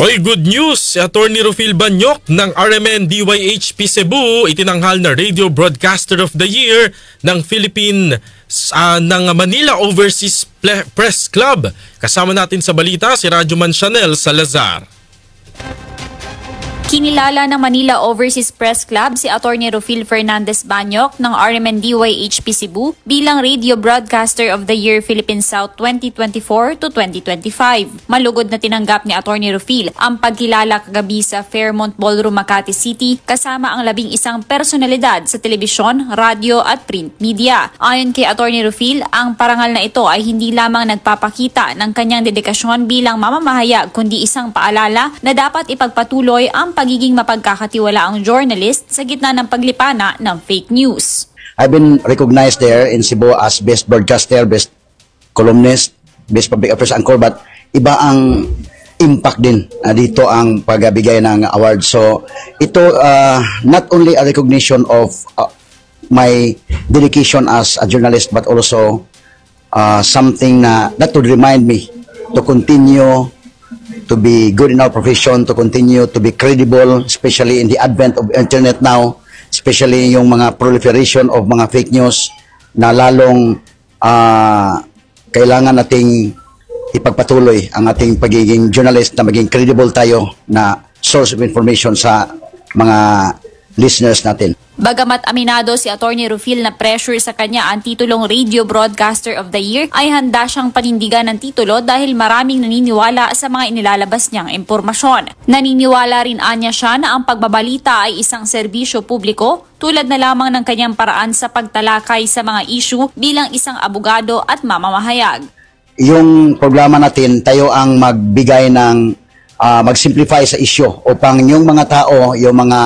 Hoy, good news! Si Atty. Rufil Banyok ng RMN DYHP Cebu, itinanghal na Radio Broadcaster of the Year ng ng Manila Overseas Press Club. Kasama natin sa balita si Radyoman Chanel Salazar. Kinilala ng Manila Overseas Press Club si Atty. Rufil Fernandez Banyok ng RMN DYHP Cebu bilang Radio Broadcaster of the Year Philippine South 2024 to 2025. Malugod na tinanggap ni Atty. Rufil ang pagkilala kagabi sa Fairmont Ballroom, Makati City kasama ang 11 personalidad sa telebisyon, radyo at print media. Ayon kay Atty. Rufil, ang parangal na ito ay hindi lamang nagpapakita ng kanyang dedikasyon bilang mamamahayag kundi isang paalala na dapat ipagpatuloy ang pagiging mapagkakatiwalaang journalist sa gitna ng paglipana ng fake news. I've been recognized there in Cebu as best broadcaster, best columnist, best public affairs anchor, but iba ang impact din dito ang pagbigay ng award. So ito not only a recognition of my dedication as a journalist, but also something that would remind me to continue to be good in our profession, to continue to be credible, especially in the advent of internet now, especially yung mga proliferation of mga fake news na lalong kailangan nating ipagpatuloy ang ating pagiging journalist na maging credible tayo na source of information sa mga listeners natin. Bagamat aminado si Atty. Rufil na pressure sa kanya ang titulong Radio Broadcaster of the Year, ay handa siyang panindigan ng titulo dahil maraming naniniwala sa mga inilalabas niyang impormasyon. Naniniwala rin anya siya na ang pagbabalita ay isang serbisyo publiko tulad na lamang ng kanyang paraan sa pagtalakay sa mga issue bilang isang abogado at mamamahayag. Yung programa natin, tayo ang magbigay ng mag-simplify sa issue upang yung mga tao, yung mga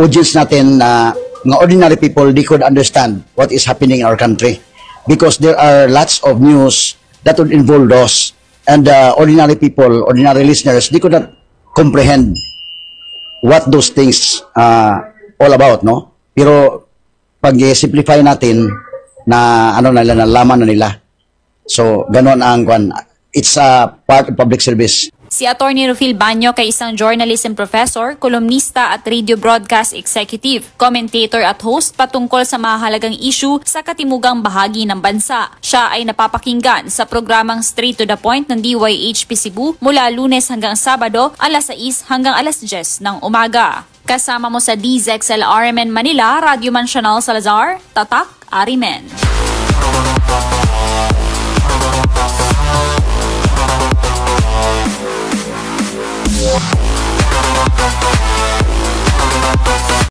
audience natin na mga ordinary people, they could understand what is happening in our country because there are lots of news that would involve those, and ordinary people, ordinary listeners, they could not comprehend what those things all about, no? Pero pag simplify natin na nalaman na nila, so ganon ang it's a part of public service. Si Atty. Rufil Banyok ay isang journalism professor, kolumnista at radio broadcast executive, commentator at host patungkol sa mahalagang issue sa katimugang bahagi ng bansa. Siya ay napapakinggan sa programang Straight to the Point ng DYHP Cebu mula Lunes hanggang Sabado, alas 6 hanggang alas 10 ng umaga. Kasama mo sa DZXL RMN Manila, Radyoman Chanel Salazar, Tatak, Arimen.